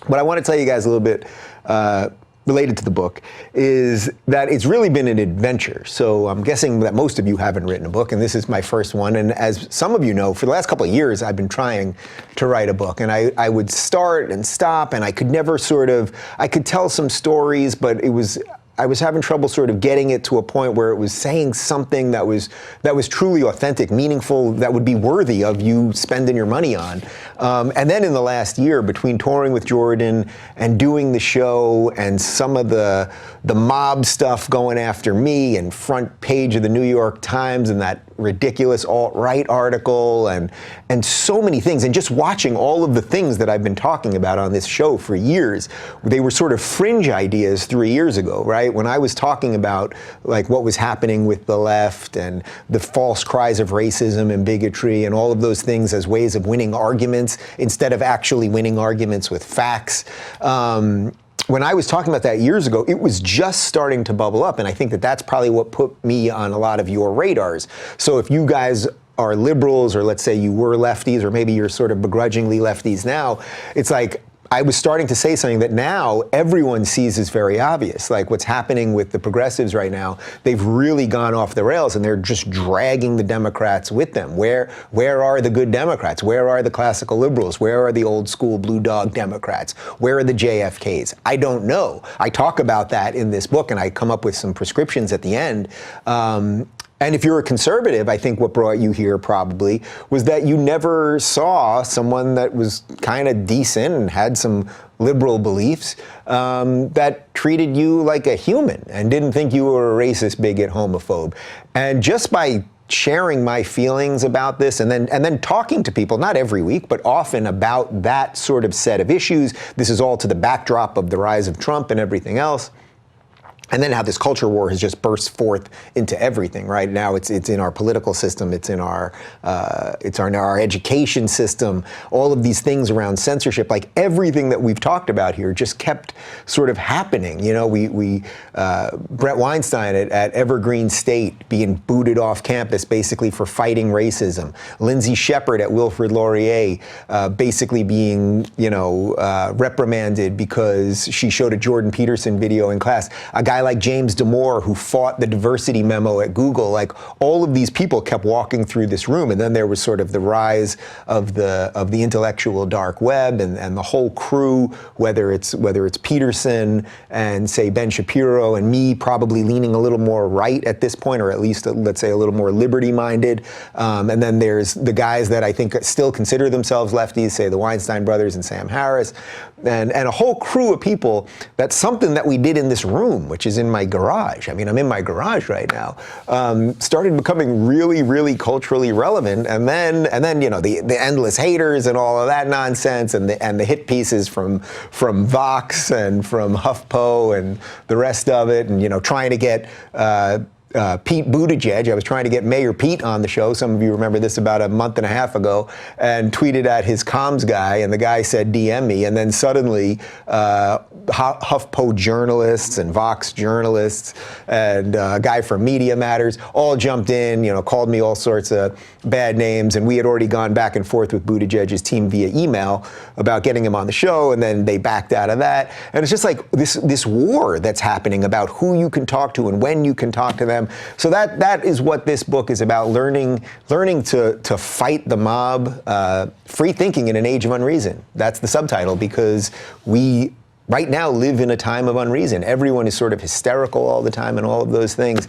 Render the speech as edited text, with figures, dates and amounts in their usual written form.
What I want to tell you guys a little bit related to the book is that it's really been an adventure. So I'm guessing that most of you haven't written a book, and this is my first one. And as some of you know, for the last couple of years, I've been trying to write a book. And I would start and stop, and I could never I could tell some stories, but I was having trouble sort of getting it to a point where it was saying something that was truly authentic, meaningful, that would be worthy of you spending your money on. And then in the last year, between touring with Jordan and doing the show and some of the mob stuff going after me and front page of the New York Times and that ridiculous alt-right article and so many things, and just watching all of the things that I've been talking about on this show for years, they were sort of fringe ideas 3 years ago, right? When I was talking about like what was happening with the left and the false cries of racism and bigotry and all of those things as ways of winning arguments instead of actually winning arguments with facts. When I was talking about that years ago, it was just starting to bubble up, and I think that that's probably what put me on a lot of your radars. So if you guys are liberals, or let's say you were lefties, or maybe you're sort of begrudgingly lefties now, it's like I was starting to say something that now everyone sees as very obvious. Like what's happening with the progressives right now, they've really gone off the rails and they're just dragging the Democrats with them. Where are the good Democrats? Where are the classical liberals? Where are the old school blue dog Democrats? Where are the JFKs? I don't know. I talk about that in this book and I come up with some prescriptions at the end. And if you're a conservative, I think what brought you here probably was that you never saw someone that was kind of decent and had some liberal beliefs that treated you like a human and didn't think you were a racist, bigot, homophobe. And just by sharing my feelings about this and then talking to people, not every week, but often about that sort of set of issues, this is all to the backdrop of the rise of Trump and everything else. And then how this culture war has just burst forth into everything. Right now, it's in our political system, it's in our education system. All of these things around censorship, like everything that we've talked about here, just kept sort of happening. You know, Brett Weinstein at Evergreen State being booted off campus basically for fighting racism. Lindsay Shepard at Wilfrid Laurier basically being reprimanded because she showed a Jordan Peterson video in class. A guy like James Damore, who fought the diversity memo at Google, like all of these people kept walking through this room, and then there was sort of the rise of the intellectual dark web and the whole crew, whether it's Peterson and say Ben Shapiro and me, probably leaning a little more right at this point, or at least let's say a little more liberty-minded. And then there's the guys that I think still consider themselves lefties, say the Weinstein brothers and Sam Harris, and a whole crew of people. That's something that we did in this room, which is in my garage. I mean, I'm in my garage right now. Started becoming really, really culturally relevant, and then the endless haters and all of that nonsense, and the hit pieces from Vox and from HuffPo and the rest of it, and trying to get Pete Buttigieg. I was trying to get Mayor Pete on the show. Some of you remember this about a month and a half ago, and tweeted at his comms guy, and the guy said, DM me. And then suddenly, HuffPo journalists and Vox journalists and a guy from Media Matters all jumped in, called me all sorts of bad names. And we had already gone back and forth with Buttigieg's team via email about getting him on the show, and then they backed out of that. And it's just like this war that's happening about who you can talk to and when you can talk to them. So that is what this book is about, learning to fight the mob, free thinking in an age of unreason. That's the subtitle, because we right now live in a time of unreason. Everyone is sort of hysterical all the time and all of those things.